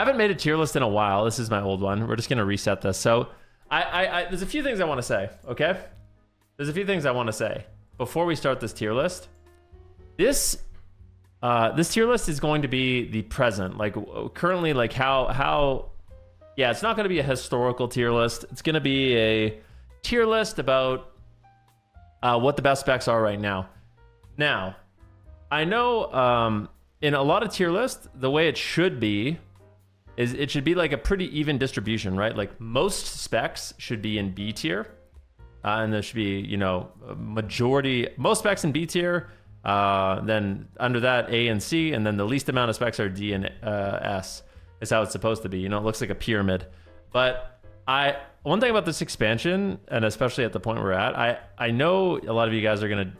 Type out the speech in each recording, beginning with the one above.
haven't made a tier list in a while. This is my old one. We're just gonna reset this. So there's a few things I want to say. Okay, there's a few things I want to say before we start this tier list. This tier list is going to be the present, like currently, like how. Yeah, it's not going to be a historical tier list. It's going to be a tier list about what the best specs are right now. Now, I know in a lot of tier lists, the way it should be is it should be like a pretty even distribution, right? Like most specs should be in B tier, and there should be, you know, most specs in B tier, then under that A and C, and then the least amount of specs are D and S. Is how it's supposed to be. You know, it looks like a pyramid. But one thing about this expansion, and especially at the point we're at, I know a lot of you guys are gonna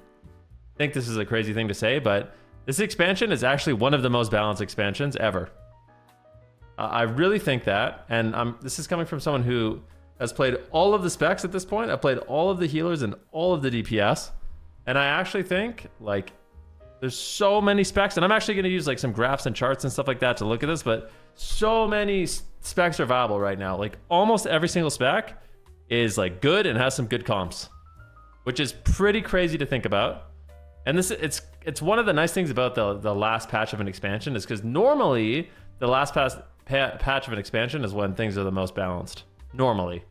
think this is a crazy thing to say, but this expansion is actually one of the most balanced expansions ever. I really think that, and this is coming from someone who has played all of the specs at this point. I've played all of the healers and all of the DPS, and I actually think, like, there's so many specs, and I'm actually going to use like some graphs and charts and stuff like that to look at this, but so many specs are viable right now. Like almost every single spec is like good and has some good comps, which is pretty crazy to think about. And it's one of the nice things about the last patch of an expansion is because normally the last patch of an expansion is when things are the most balanced, normally.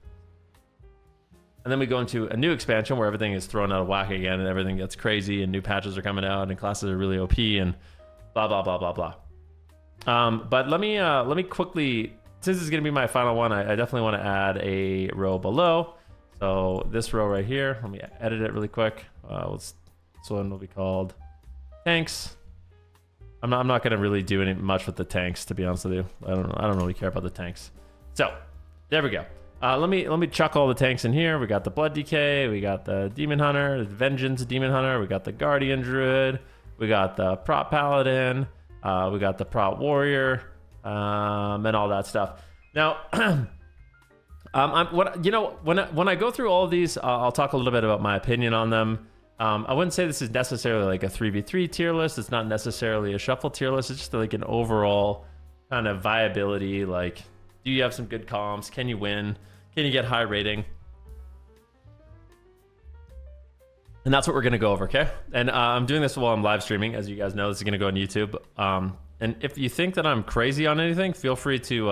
And then we go into a new expansion where everything is thrown out of whack again and everything gets crazy and new patches are coming out and classes are really OP and blah, blah, blah, blah, blah. But let me quickly, since this is going to be my final one, I definitely want to add a row below. So this row right here, let me edit it really quick. This one will be called tanks. I'm not going to really do much with the tanks, to be honest with you. I don't really care about the tanks. So there we go. Let me chuck all the tanks in here. We got the Blood DK, we got the Demon Hunter, the Vengeance Demon Hunter, we got the Guardian Druid, we got the Prop Paladin, we got the Prop Warrior, and all that stuff. Now, when I go through all of these, I'll talk a little bit about my opinion on them. I wouldn't say this is necessarily like a 3v3 tier list. It's not necessarily a shuffle tier list. It's just like an overall kind of viability. Like, do you have some good comps? Can you win? Can you get high rating? And that's what we're going to go over, okay? And I'm doing this while I'm live streaming. As you guys know, this is going to go on YouTube. And if you think that I'm crazy on anything, feel free to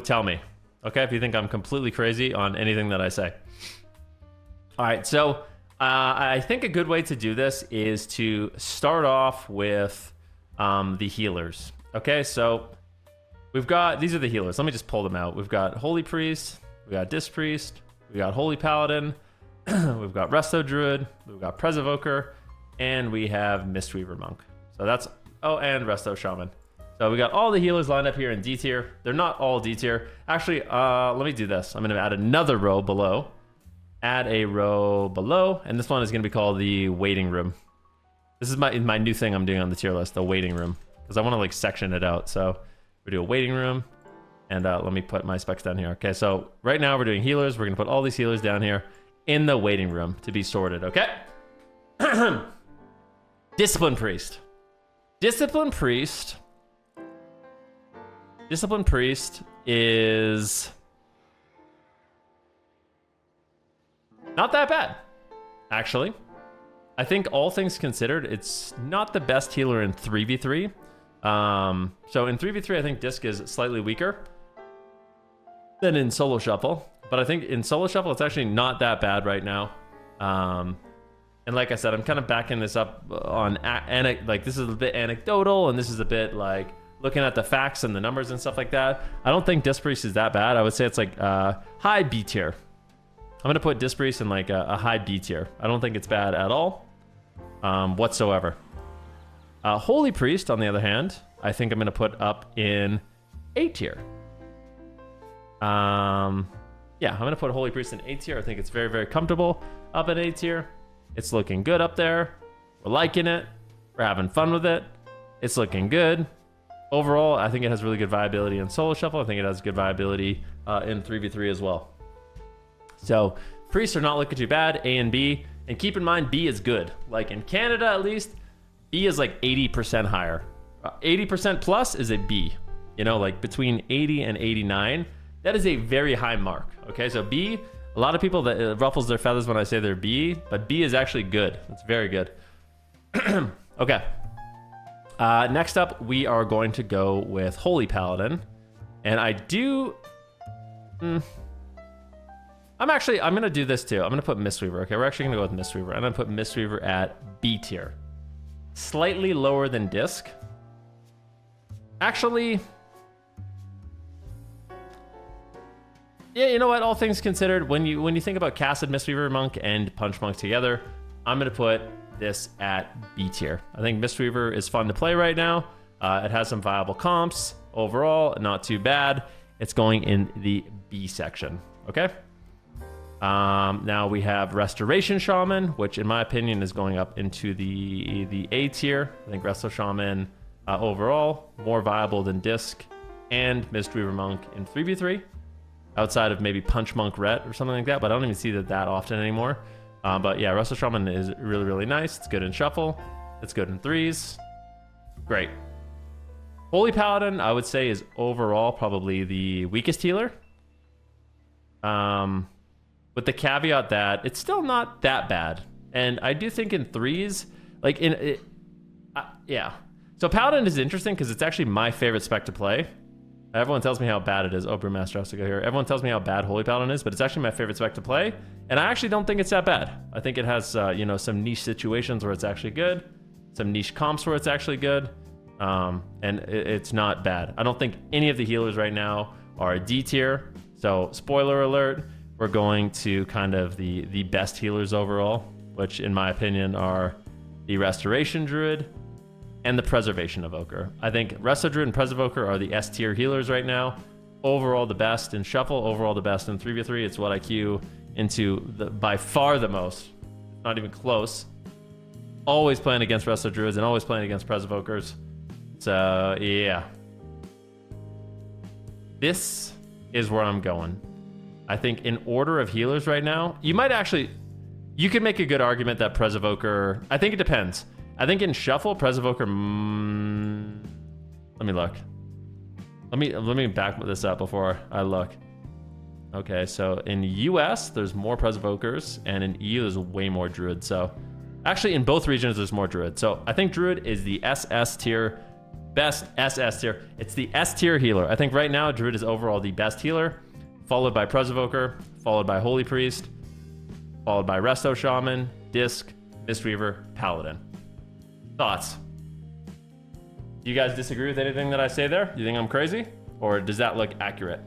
tell me, okay? If you think I'm completely crazy on anything that I say. All right, so I think a good way to do this is to start off with the healers. Okay, so we've got, these are the healers. Let me just pull them out. We've got Holy Priest, we got Disc Priest, we got Holy Paladin, we've got Resto Druid, we've got Presevoker, and we have Mistweaver Monk. So that's, oh, and Resto Shaman. So we got all the healers lined up here in D tier. They're not all D tier. Actually, let me do this. I'm gonna add another row below. Add a row below, and this one is gonna be called the waiting room. This is my new thing I'm doing on the tier list, the waiting room. Because I want to like section it out. So we do a waiting room, and let me put my specs down here. Okay, so right now we're doing healers. We're gonna put all these healers down here in the waiting room to be sorted. Okay. Discipline Priest. Discipline Priest is not that bad, actually. I think all things considered, it's not the best healer in 3v3. So in 3v3, I think Disc is slightly weaker than in Solo Shuffle. But I think in Solo Shuffle, it's actually not that bad right now. And like I said, I'm kind of backing this up on, like this is a bit anecdotal, and this is a bit like looking at the facts and the numbers and stuff like that. I don't think Disc Priest is that bad. I would say it's like high B tier. I'm going to put Disc Priest in like a high B tier. I don't think it's bad at all whatsoever. Holy Priest, on the other hand, I think I'm going to put up in A tier. Yeah, I'm going to put Holy Priest in A tier. I think it's very, very comfortable up in A tier. It's looking good up there. We're liking it. We're having fun with it. It's looking good. Overall, I think it has really good viability in Solo Shuffle. I think it has good viability in 3v3 as well. So priests are not looking too bad, A and B. And keep in mind, B is good. Like in Canada, at least, B is like 80% higher. 80% plus is a B. You know, like between 80 and 89, that is a very high mark. Okay, so B, a lot of people that ruffles their feathers when I say they're B, but B is actually good. It's very good. Okay. Next up, we are going to go with Holy Paladin. And I do... I'm going to do this too. I'm going to put Mistweaver. Okay, we're actually going to go with Mistweaver. I'm going to put Mistweaver at B tier. Slightly lower than Disc. Actually... Yeah, you know what? All things considered, when you think about Casted Mistweaver Monk and Punch Monk together, I'm going to put this at B tier. I think Mistweaver is fun to play right now. It has some viable comps. Overall, not too bad. It's going in the B section. Okay. Now we have Restoration Shaman, which in my opinion is going up into the A tier. I think Resto Shaman overall more viable than Disc and Mistweaver Monk in 3v3. Outside of maybe Punch Monk Ret or something like that, but I don't even see that often anymore. But yeah, Resto Shaman is really, really nice. It's good in Shuffle. It's good in threes. Great. Holy Paladin, I would say, is overall probably the weakest healer. With the caveat that it's still not that bad. And I do think in threes, like yeah. So Paladin is interesting because it's actually my favorite spec to play. Everyone tells me how bad it is. Oh, Brewmaster has to go here. Everyone tells me how bad Holy Paladin is, but it's actually my favorite spec to play. And I actually don't think it's that bad. I think it has, you know, some niche situations where it's actually good, some niche comps where it's actually good, and it's not bad. I don't think any of the healers right now are a D tier. So spoiler alert, we're going to kind of the best healers overall, which in my opinion are the Restoration Druid and the Preservation Evoker. I think Resto Druid and Pres Evoker are the S tier healers right now. Overall the best in Shuffle, overall the best in 3v3. It's what I queue into by far the most. Not even close. Always playing against Resto Druids and always playing against Pres Evokers. So yeah. This is where I'm going. I think in order of healers right now, you could make a good argument that Pres Evoker, I think it depends. I think in Shuffle, Pres Evoker, let me look. Let me back this up before I look. Okay, so in US, there's more Pres Evokers, and in EU, there's way more Druid. So actually, in both regions, there's more Druid. So I think Druid is the SS tier, best SS tier. It's the S tier healer. I think right now, Druid is overall the best healer, followed by Pres Evoker, followed by Holy Priest, followed by Resto Shaman, Disc, Mistweaver, Paladin. Thoughts? Do you guys disagree with anything that I say there? Do you think I'm crazy? Or does that look accurate?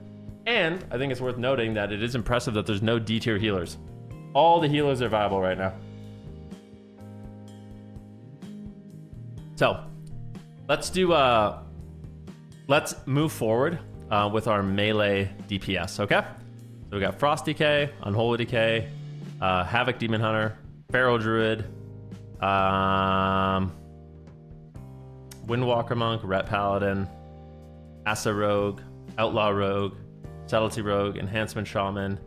And I think it's worth noting that it is impressive that there's no D tier healers. All the healers are viable right now. So let's move forward with our melee DPS, okay? So we got Frost Decay, Unholy Decay, Havoc Demon Hunter, Feral Druid, Windwalker Monk, Ret Paladin, Asa Rogue, Outlaw Rogue, Subtlety Rogue, Enhancement Shaman,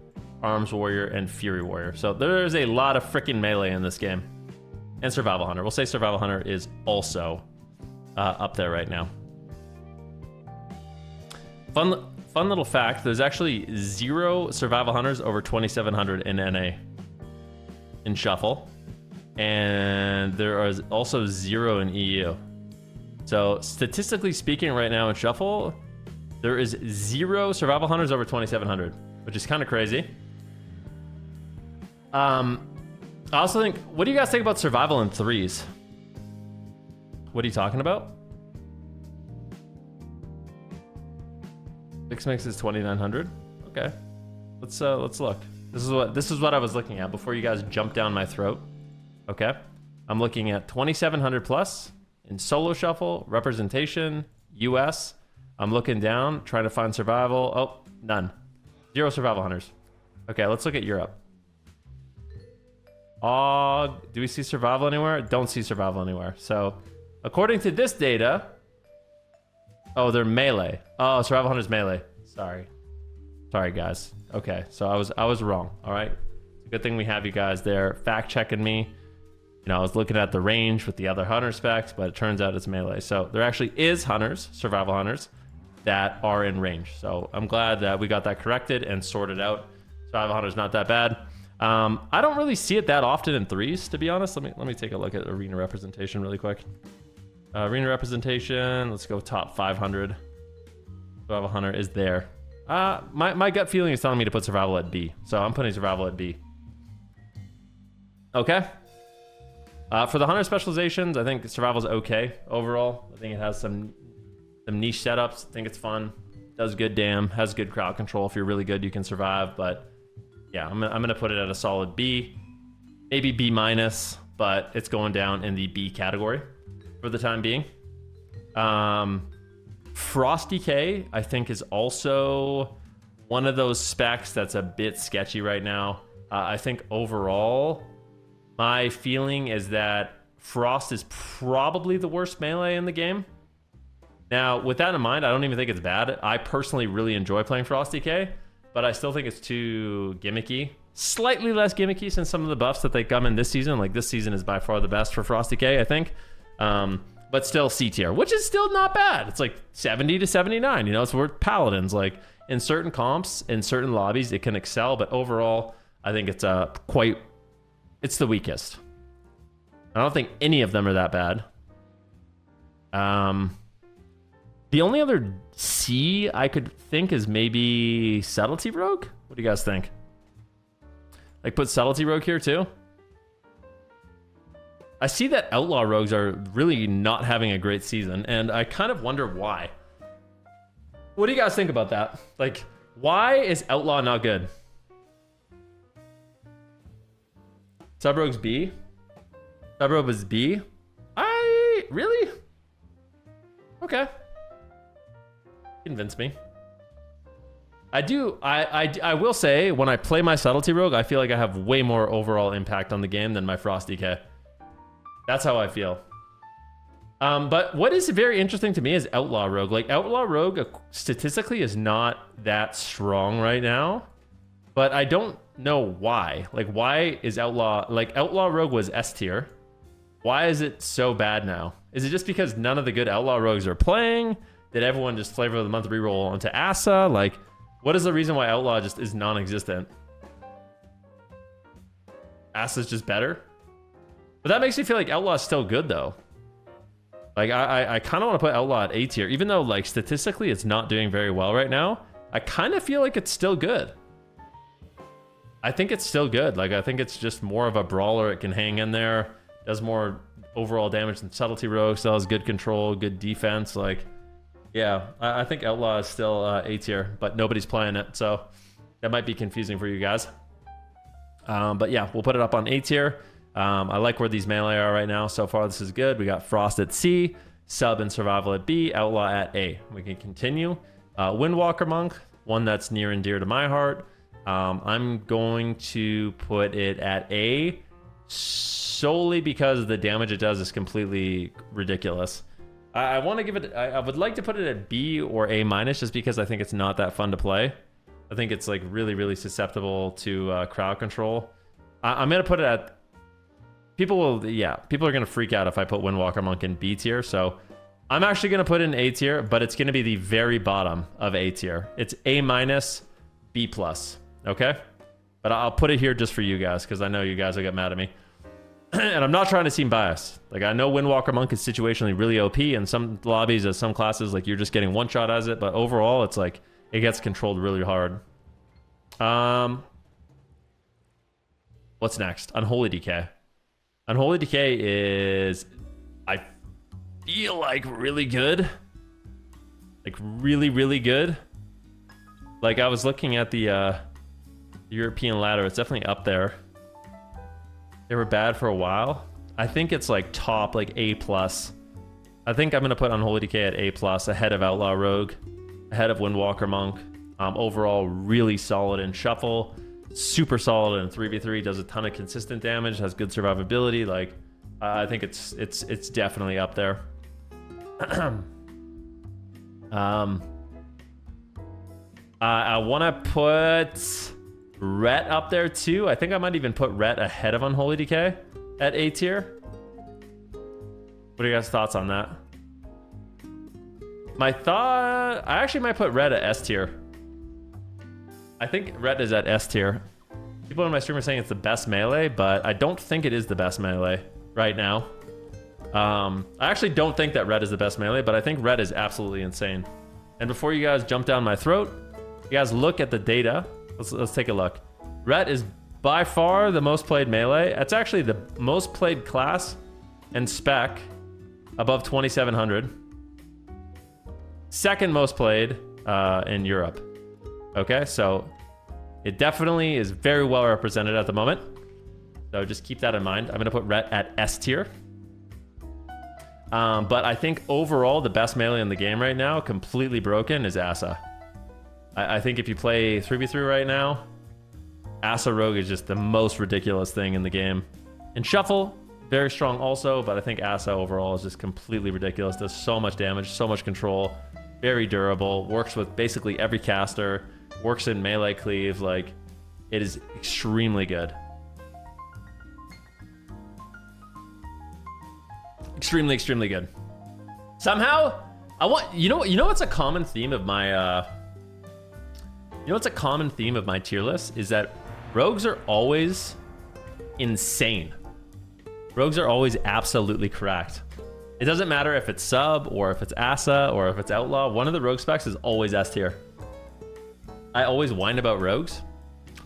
Arms Warrior, and Fury Warrior. So there's a lot of freaking melee in this game. And Survival Hunter. We'll say Survival Hunter is also up there right now. Fun little fact, there's actually 0 Survival Hunters over 2,700 in NA in Shuffle. And there is also 0 in EU. So statistically speaking right now in Shuffle, there is 0 Survival Hunters over 2,700, which is kind of crazy. I also think, what do you guys think about Survival in threes? What are you talking about? Mix is 2,900. Okay, let's look. This is what I was looking at before you guys jump down my throat. Okay, I'm looking at 2,700 plus in solo Shuffle, representation, US. I'm looking down, trying to find survival. Oh, none. 0 Survival Hunters. Okay, let's look at Europe. Do we see survival anywhere? Don't see survival anywhere. So, according to this data, oh, they're melee. Oh, Survival Hunters melee. Sorry, guys. Okay, so I was wrong. All right, it's a good thing we have you guys there fact checking me. You know, I was looking at the range with the other hunter specs, but it turns out it's melee. So there actually is hunters, survival hunters, that are in range. So I'm glad that we got that corrected and sorted out. Survival hunter's not that bad. I don't really see it that often in 3s, to be honest. Let me take a look at arena representation really quick. Arena representation, let's go top 500. Survival hunter is there. My gut feeling is telling me to put survival at B, so I'm putting survival at B. Okay. For the hunter specializations, I think survival's okay overall. I think it has some niche setups. I think it's fun. Does good damn. Has good crowd control. If you're really good, you can survive. But yeah, I'm gonna put it at a solid B, maybe B minus, but it's going down in the B category for the time being. Frost Decay, I think, is also one of those specs that's a bit sketchy right now. I think overall, my feeling is that Frost is probably the worst melee in the game. Now, with that in mind, I don't even think it's bad. I personally really enjoy playing Frost Decay, but I still think it's too gimmicky. Slightly less gimmicky since some of the buffs that they come in this season. Like, this season is by far the best for Frost Decay, I think. But still C tier, which is still not bad. It's like 70 to 79, you know, it's worth Paladins. Like, in certain comps, in certain lobbies, it can excel, but overall, I think it's it's the weakest. I don't think any of them are that bad. The only other C I could think is maybe Subtlety Rogue. What do you guys think? Like, put Subtlety Rogue here too? I see that Outlaw Rogues are really not having a great season, and I kind of wonder why. What do you guys think about that? Like, why is Outlaw not good? Sub-Rogue's B? Sub-Rogue is B? Really? Okay. Convince me. I will say, when I play my Subtlety Rogue, I feel like I have way more overall impact on the game than my Frost DK. That's how I feel. But what is very interesting to me is Outlaw Rogue. Like, Outlaw Rogue statistically is not that strong right now, but I don't know why. Like, why is Outlaw... Like, Outlaw Rogue was S tier. Why is it so bad now? Is it just because none of the good Outlaw Rogues are playing? Did everyone just flavor of the month reroll onto Asa? Like, what is the reason why Outlaw just is non-existent? Asa's just better? But that makes me feel like Outlaw is still good, though. Like, I kind of want to put Outlaw at A tier, even though, like, statistically it's not doing very well right now. I kind of feel like it's still good. I think it's still good. Like, I think it's just more of a brawler. It can hang in there, does more overall damage than Subtlety Rogue, still has good control, good defense. Like, yeah, I think Outlaw is still A tier, but nobody's playing it, so that might be confusing for you guys. But yeah, we'll put it up on A tier. I like where these melee are right now. So far, this is good. We got Frost at C, Sub and Survival at B, Outlaw at A. We can continue. Windwalker Monk, one that's near and dear to my heart. I'm going to put it at A solely because the damage it does is completely ridiculous. I want to give it... I would like to put it at B or A minus just because I think it's not that fun to play. I think it's like really, really susceptible to crowd control. I'm going to put it at... People are going to freak out if I put Windwalker Monk in B tier, so I'm actually going to put it in A tier, but it's going to be the very bottom of A tier. It's A minus, B plus, okay? But I'll put it here just for you guys, because I know you guys will get mad at me. And I'm not trying to seem biased. Like, I know Windwalker Monk is situationally really OP, and some lobbies or some classes, like, you're just getting one shot as it, but overall, it's like, it gets controlled really hard. What's next? Unholy Decay. Unholy Decay is, I feel like, really good. Like, really, really good. Like, I was looking at the European ladder. It's definitely up there. They were bad for a while. I think it's, like, top, like, A+. I think I'm going to put Unholy Decay at A+, ahead of Outlaw Rogue, ahead of Windwalker Monk. Overall, really solid in Shuffle. Super solid in 3v3, does a ton of consistent damage, has good survivability. Like, I think it's definitely up there. I want to put Rhett up there too. I think I might even put Rhett ahead of Unholy Decay. at A tier. What are your guys' thoughts on that? My thought, I actually might put red at S tier. I think red is at S tier. People in my stream are saying it's the best melee, but I don't think it is the best melee right now. I actually don't think that red is the best melee, but I think red is absolutely insane. And before you guys jump down my throat, you guys look at the data. Let's take a look. Red is by far the most played melee. It's actually the most played class and spec above 2,700. Second most played in Europe. Okay, so it definitely is very well represented at the moment. So just keep that in mind. I'm gonna put red at S tier. But I think overall the best melee in the game right now, completely broken, is Asa. I think if you play 3v3 right now, Asa Rogue is just the most ridiculous thing in the game. And Shuffle, very strong also, but I think Asa overall is just completely ridiculous. Does so much damage, so much control, very durable, works with basically every caster, works in melee cleave, like, it is extremely good. Extremely, extremely good. Somehow, you know what's a common theme of my, tier list is that rogues are always insane. Rogues are always absolutely correct. It doesn't matter if it's sub or if it's Asa or if it's outlaw. One of the rogue specs is always S tier. I always whine about rogues.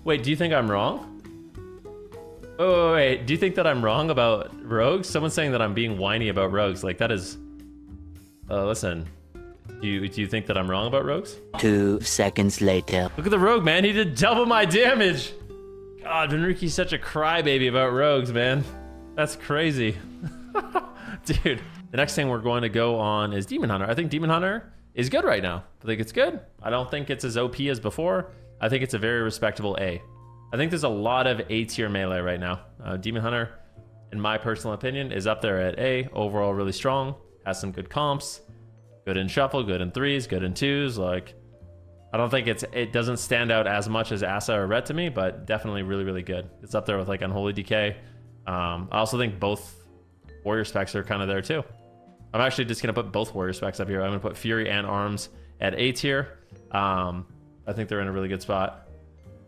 Wait, do you think I'm wrong? Wait, do you think that I'm wrong about rogues? Someone's saying that I'm being whiny about rogues. Like, that is... listen. Do you think that I'm wrong about rogues? 2 seconds later. Look at the rogue, man. He did double my damage. God, Venruki's such a crybaby about rogues, man. That's crazy. Dude. The next thing we're going to go on is Demon Hunter. I think Demon Hunter is good right now. I think it's good. I don't think it's as OP as before. I think it's a very respectable A. I think there's a lot of A tier melee right now. Demon Hunter, in my personal opinion, is up there at A. Overall, really strong. Has some good comps. Good in shuffle, good in threes, good in twos. Like, I don't think it doesn't stand out as much as Asa or Red to me, but definitely really, really good. It's up there with like Unholy Decay. I also think both warrior specs are kind of there too. I'm actually just gonna put both warrior specs up here. I'm gonna put Fury and Arms at A tier. I think they're in a really good spot.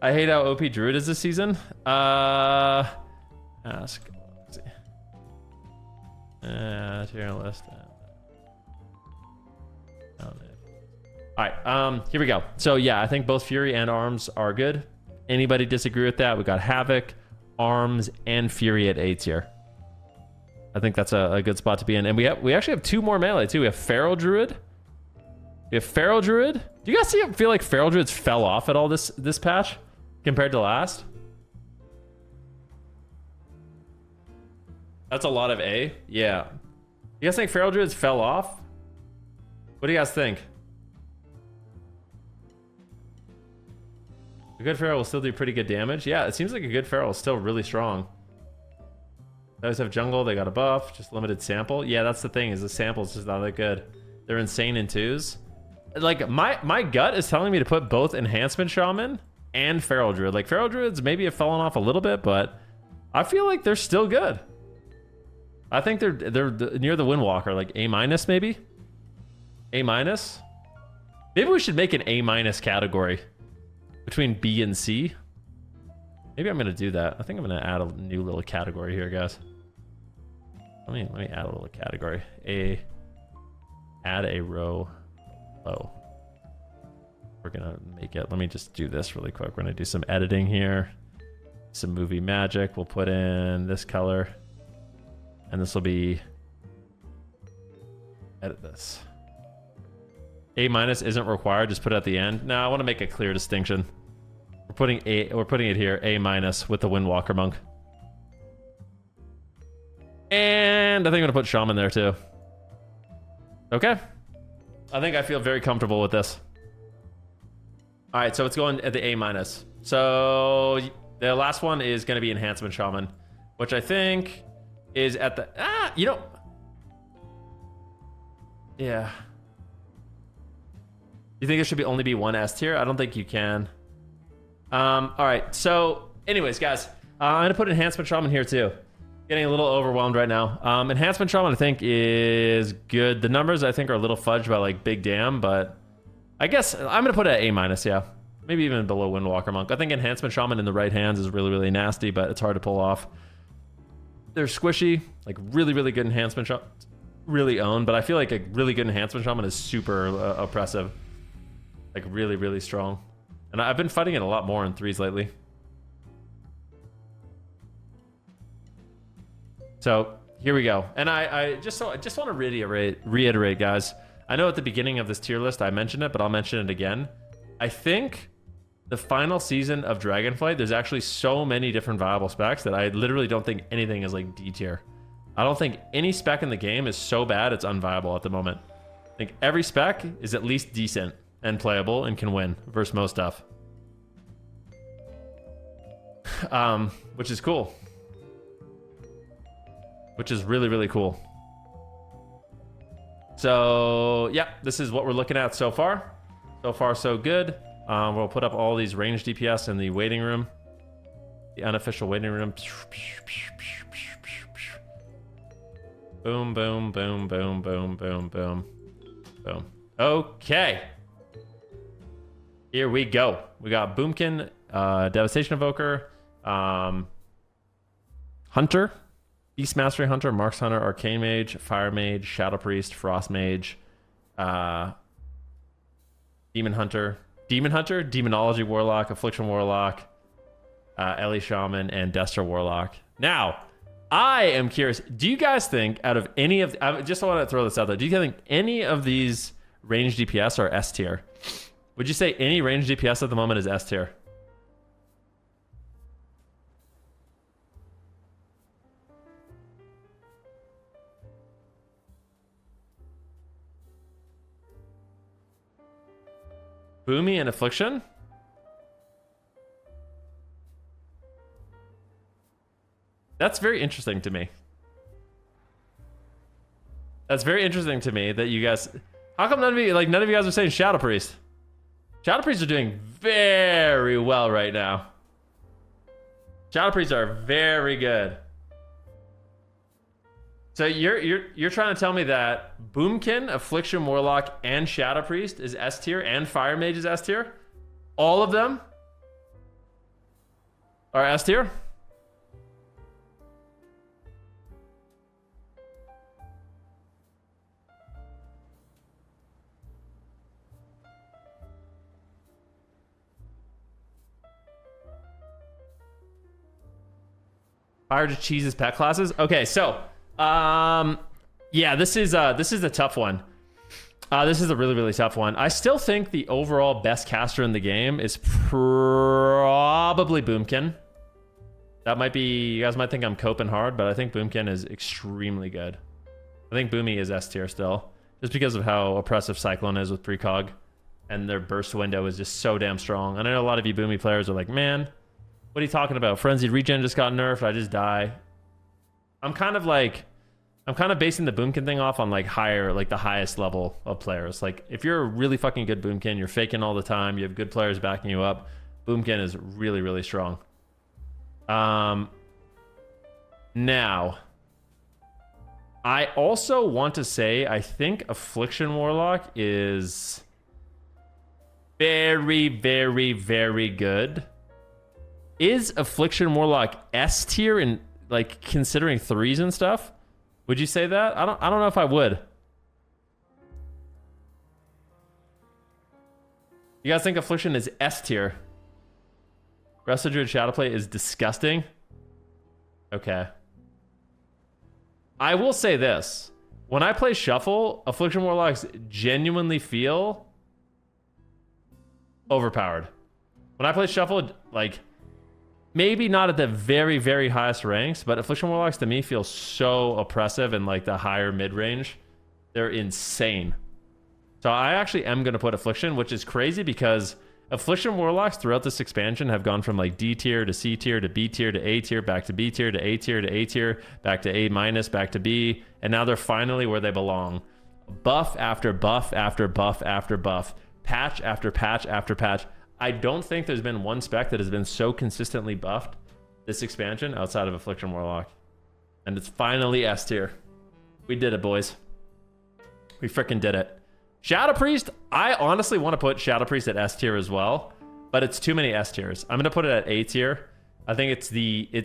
I hate how OP Druid is this season. Ask. Let's see. Tier list. All right, here we go. So yeah, I think both Fury and Arms are good. Anybody disagree with that? We got Havoc, Arms, and Fury at A tier. I think that's a good spot to be in. And we actually have 2 more melee too. We have Feral Druid. We have Feral Druid. Do you guys feel like Feral Druids fell off at all this patch compared to last? That's a lot of A. Yeah. You guys think Feral Druids fell off? What do you guys think? A good Feral will still do pretty good damage. Yeah, it seems like a good Feral is still really strong. They always have jungle, they got a buff, just limited sample. Yeah, that's the thing, is the sample's just not that good. They're insane in twos. Like, my gut is telling me to put both Enhancement Shaman and Feral Druid. Like, Feral Druids maybe have fallen off a little bit, but I feel like they're still good. I think they're near the Windwalker, like A- maybe? A-? Maybe we should make an A- category between B and C. Maybe I'm gonna do that. I think I'm gonna add a new little category here, guys. Let me add a little category. Add a row low. We're gonna make it. Let me just do this really quick. We're gonna do some editing here. Some movie magic. We'll put in this color. And this will be, edit this. A- isn't required, just put it at the end. No, I want to make a clear distinction. We're putting it here, A- with the Windwalker Monk. And I think I'm gonna put Shaman there too. Okay. I think I feel very comfortable with this. All right, so it's going at the A-. So the last one is gonna be Enhancement Shaman, which I think is at the, yeah. You think there should only be one S tier? I don't think you can. All right, so anyways, guys, I'm gonna put Enhancement Shaman here too. Getting a little overwhelmed right now. Enhancement Shaman, I think, is good. The numbers, I think, are a little fudged by, like, Big Dam, but I guess I'm going to put it at A-, yeah. Maybe even below Windwalker Monk. I think Enhancement Shaman in the right hands is really, really nasty, but it's hard to pull off. They're squishy, like, really, really good Enhancement Shaman. Really owned, but I feel like a really good Enhancement Shaman is super oppressive. Like, really, really strong. And I've been fighting it a lot more in 3s lately. So here we go. And I just want to reiterate, guys. I know at the beginning of this tier list I mentioned it, but I'll mention it again. I think the final season of Dragonflight, there's actually so many different viable specs that I literally don't think anything is like D tier. I don't think any spec in the game is so bad it's unviable at the moment. I think every spec is at least decent and playable and can win versus most stuff. Which is cool. Which is really, really cool. So, yeah, this is what we're looking at so far. So far, so good. We'll put up all these range DPS in the waiting room. The unofficial waiting room. Boom, boom, boom, boom, boom, boom, boom. Boom. Okay. Here we go. We got Boomkin, Devastation Evoker, Hunter, Beast Mastery Hunter, Marks Hunter, Arcane Mage, Fire Mage, Shadow Priest, Frost Mage, Demon Hunter, Demonology Warlock, Affliction Warlock, Ellie Shaman, and Destro Warlock. Now, I am curious, do you guys think out of any of... I just want to throw this out there. Do you think any of these range DPS are S tier? Would you say any range DPS at the moment is S tier? Boomy and Affliction? That's very interesting to me. That's very interesting to me that you guys... How come none of you guys are saying Shadow Priest? Shadow Priests are doing very well right now. Shadow Priests are very good. So you're trying to tell me that Boomkin, Affliction Warlock, and Shadow Priest is S tier, and Fire Mage is S tier? All of them are S tier? Fire to Cheese's pet classes? Okay, so yeah, this is a tough one. This is a really, really tough one. I still think the overall best caster in the game is probably Boomkin. That might be... You guys might think I'm coping hard, but I think Boomkin is extremely good. I think Boomy is S tier still, just because of how oppressive Cyclone is with precog, and their burst window is just so damn strong. And I know a lot of you Boomy players are like, man, what are you talking about? Frenzied Regen just got nerfed. I just die. I'm kind of basing the Boomkin thing off on like the highest level of players. Like if you're a really fucking good Boomkin, you're faking all the time, you have good players backing you up, Boomkin is really, really strong. Now, I also want to say I think Affliction Warlock is very, very, very good. Is Affliction Warlock S tier in like considering 3s and stuff? Would you say that? I don't know if I would. You guys think Affliction is S tier? Resto Druid Shadowplay is disgusting. Okay. I will say this. When I play Shuffle, Affliction Warlocks genuinely feel overpowered. When I play Shuffle, like, maybe not at the very, very highest ranks, but Affliction Warlocks to me feel so oppressive in like the higher mid-range. They're insane. So I actually am going to put Affliction, which is crazy because Affliction Warlocks throughout this expansion have gone from like D tier to C tier to B tier to A tier, back to B tier to A tier to A tier, back to A minus, back to B, and now they're finally where they belong. Buff after buff after buff after buff, patch after patch after patch. I don't think there's been one spec that has been so consistently buffed this expansion outside of Affliction Warlock. And it's finally S tier. We did it, boys. We freaking did it. Shadow Priest, I honestly want to put Shadow Priest at S tier as well, but it's too many S tiers. I'm gonna put it at A tier. I think it's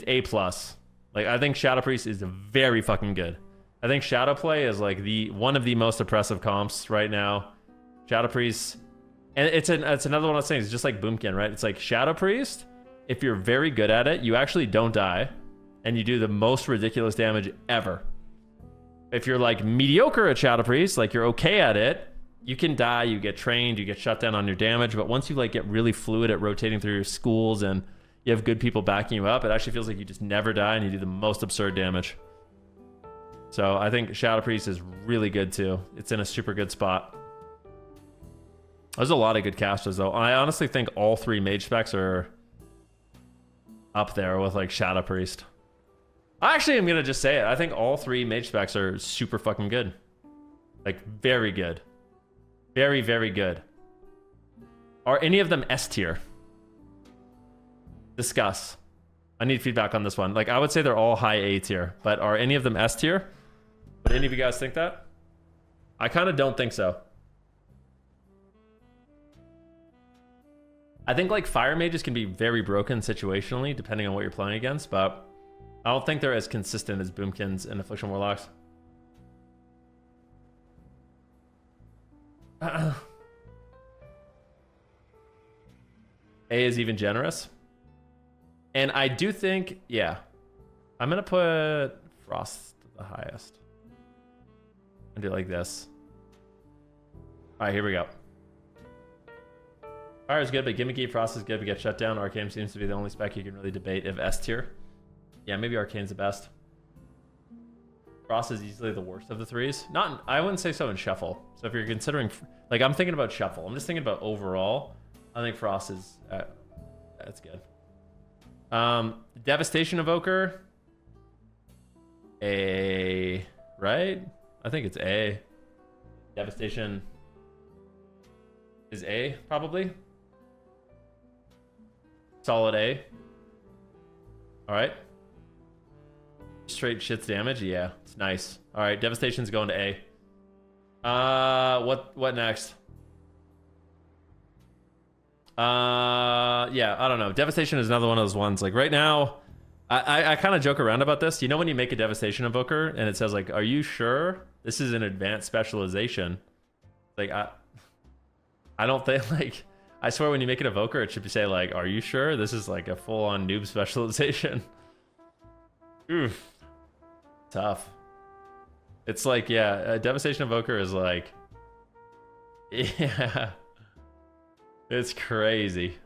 A plus. Like, I think Shadow Priest is very fucking good. I think Shadow Play is like one of the most oppressive comps right now. Shadow Priest, and it's another one of those things, just like Boomkin, right? It's like Shadow Priest, if you're very good at it, you actually don't die, and you do the most ridiculous damage ever. If you're like mediocre at Shadow Priest, like you're okay at it, you can die, you get trained, you get shut down on your damage, but once you like get really fluid at rotating through your schools and you have good people backing you up, it actually feels like you just never die and you do the most absurd damage. So I think Shadow Priest is really good too. It's in a super good spot. There's a lot of good casters though. I honestly think all 3 mage specs are up there with like Shadow Priest. I actually am gonna just say it. I think all 3 mage specs are super fucking good. Like very good. Very, very good. Are any of them S tier? Discuss. I need feedback on this one. Like, I would say they're all high A tier, but are any of them S tier? Would any of you guys think that? I kind of don't think so. I think like fire mages can be very broken situationally, depending on what you're playing against, but I don't think they're as consistent as Boomkins and Affliction Warlocks. A is even generous. And I do think, yeah, I'm going to put Frost the highest. And do it like this. All right, here we go. Fire is good, but Gimmicky. Frost is good, but get shut down. Arcane seems to be the only spec you can really debate if S tier. Yeah, maybe Arcane's the best. Frost is easily the worst of the 3s. Not, I wouldn't say so in Shuffle. So if you're considering, like, I'm thinking about Shuffle. I'm just thinking about overall. I think Frost is, that's good. Devastation Evoker. A, right? I think it's A. Devastation is A, probably. Solid A. All right. Straight shits damage. Yeah, it's nice. All right, Devastation's going to A. What next? Yeah, I don't know. Devastation is another one of those ones. Like right now, I kind of joke around about this. You know when you make a Devastation Invoker and it says like, "Are you sure this is an advanced specialization?" Like I don't think like. I swear when you make an Evoker, it should say like, "Are you sure this is like a full-on noob specialization?" Oof. Tough. It's like, yeah, a Devastation Evoker is like, yeah, it's crazy.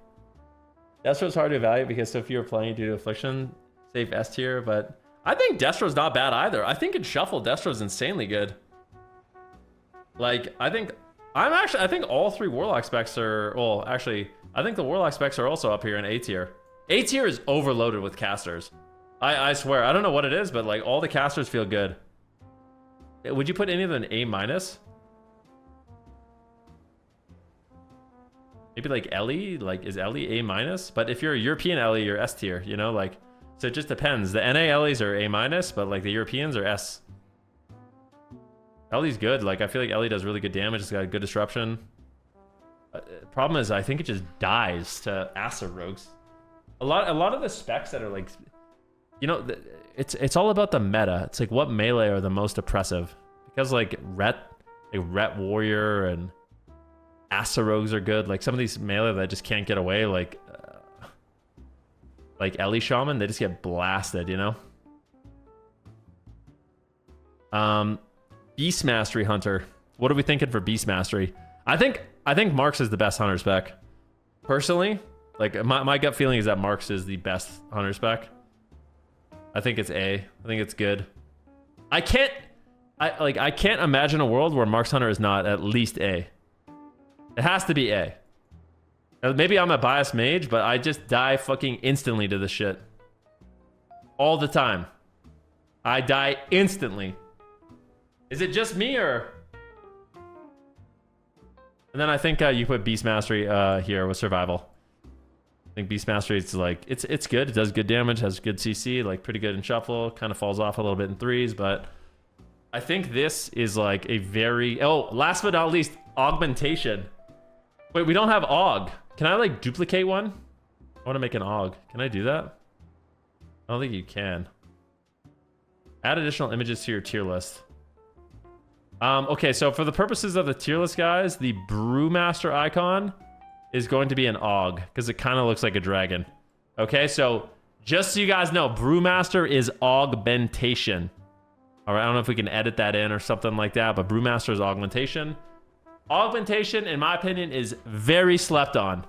That's what's hard to evaluate because so few are playing due to Affliction. Safe S tier, but I think Destro's not bad either. I think in Shuffle, Destro's insanely good. Like, I think all 3 Warlock specs are, well, actually, I think the Warlock specs are also up here in A tier. A tier is overloaded with casters. I swear, I don't know what it is, but like all the casters feel good. Would you put any of them in A minus? Maybe like Ellie, like is Ellie A minus? But if you're a European Ellie, you're S tier, you know, like, so it just depends. The NA Ellies are A minus, but like the Europeans are S. Ellie's good. Like I feel like Ellie does really good damage. It's got a good disruption. Problem is, I think it just dies to Asa rogues. A lot of the specs that are like, you know, it's all about the meta. It's like what melee are the most oppressive because like Ret Warrior and Asa rogues are good. Like some of these melee that just can't get away, like Ellie Shaman, they just get blasted, you know. Beast Mastery Hunter. What are we thinking for Beast Mastery? I think Marks is the best hunter spec. Personally, like my gut feeling is that Marks is the best hunter spec. I think it's A. I think it's good. I can't imagine a world where Marks Hunter is not at least A. It has to be A. Maybe I'm a biased mage, but I just die fucking instantly to this shit. All the time. I die instantly. Is it just me or? And then I think you put Beast Mastery here with Survival. think Beast Mastery is like, it's good. It does good damage, has good CC, like pretty good in shuffle, kind of falls off a little bit in threes, but I think this is like a very, oh, last but not least, augmentation. Wait, we don't have aug. Can I like duplicate one? I want to make an aug. Can I do that? I don't think you can. Add additional images to your tier list. Okay, so for the purposes of the tier list, guys, the Brewmaster icon is going to be an aug because it kind of looks like a dragon. Okay, so just so you guys know, Brewmaster is augmentation. All right, I don't know if we can edit that in or something like that, but Brewmaster is augmentation. Augmentation, in my opinion, is very slept on.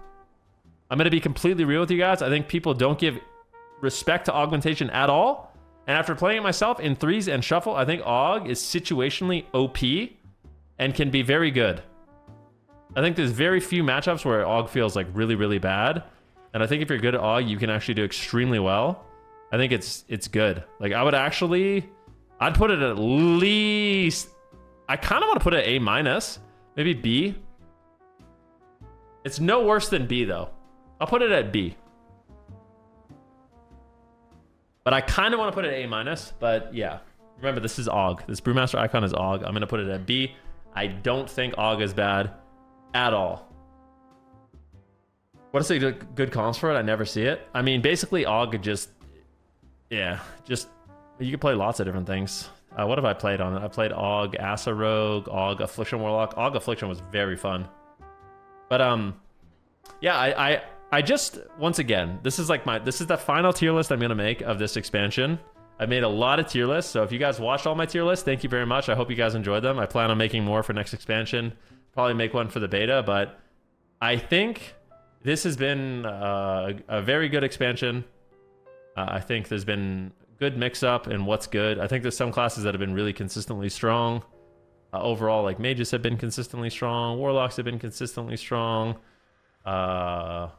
I'm going to be completely real with you guys. I think people don't give respect to augmentation at all. And after playing it myself in threes and shuffle, I think aug is situationally OP and can be very good. I think there's very few matchups where aug feels like really, really bad. And I think if you're good at aug, you can actually do extremely well. I think it's good. Like I would actually, I'd put it at least, I kind of want to put it at A-, maybe B. It's no worse than B though. I'll put it at B. But I kind of want to put it at A-, but yeah. Remember, this is aug. This Brewmaster icon is aug. I'm going to put it at B. I don't think aug is bad at all. What is the good comps for it? I never see it. I mean, basically aug just, yeah, just, you can play lots of different things. What have I played on it? I played aug, Asa Rogue, aug, Affliction Warlock. Aug Affliction was very fun. But yeah, I just, once again, this is the final tier list I'm going to make of this expansion. I made a lot of tier lists, so if you guys watched all my tier lists, thank you very much. I hope you guys enjoyed them. I plan on making more for next expansion. Probably make one for the beta, but I think this has been a very good expansion. I think there's been good mix-up in what's good. I think there's some classes that have been really consistently strong. Overall, like mages have been consistently strong. Warlocks have been consistently strong. Umis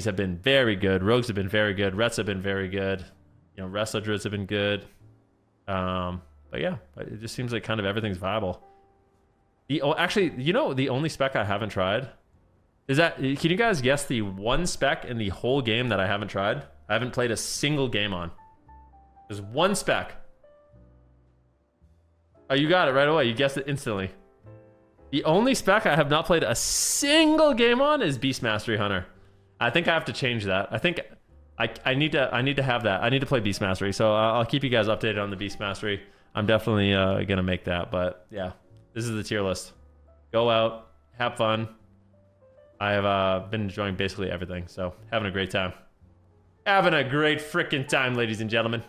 have been very good. Rogues have been very good. Rets have been very good. You know, Wrestler Druids have been good. But yeah, it just seems like kind of everything's viable. Actually, you know, the only spec I haven't tried is that, can you guys guess the one spec in the whole game that I haven't tried? I haven't played a single game on. There's one spec. Oh, you got it right away. You guessed it instantly. The only spec I have not played a single game on is Beast Mastery Hunter. I think I have to change that. I think I need to have that. I need to play Beast Mastery. So I'll keep you guys updated on the Beast Mastery. I'm definitely gonna make that. But yeah, this is the tier list. Go out, have fun. I have been enjoying basically everything. So having a great time. Having a great freaking time, ladies and gentlemen.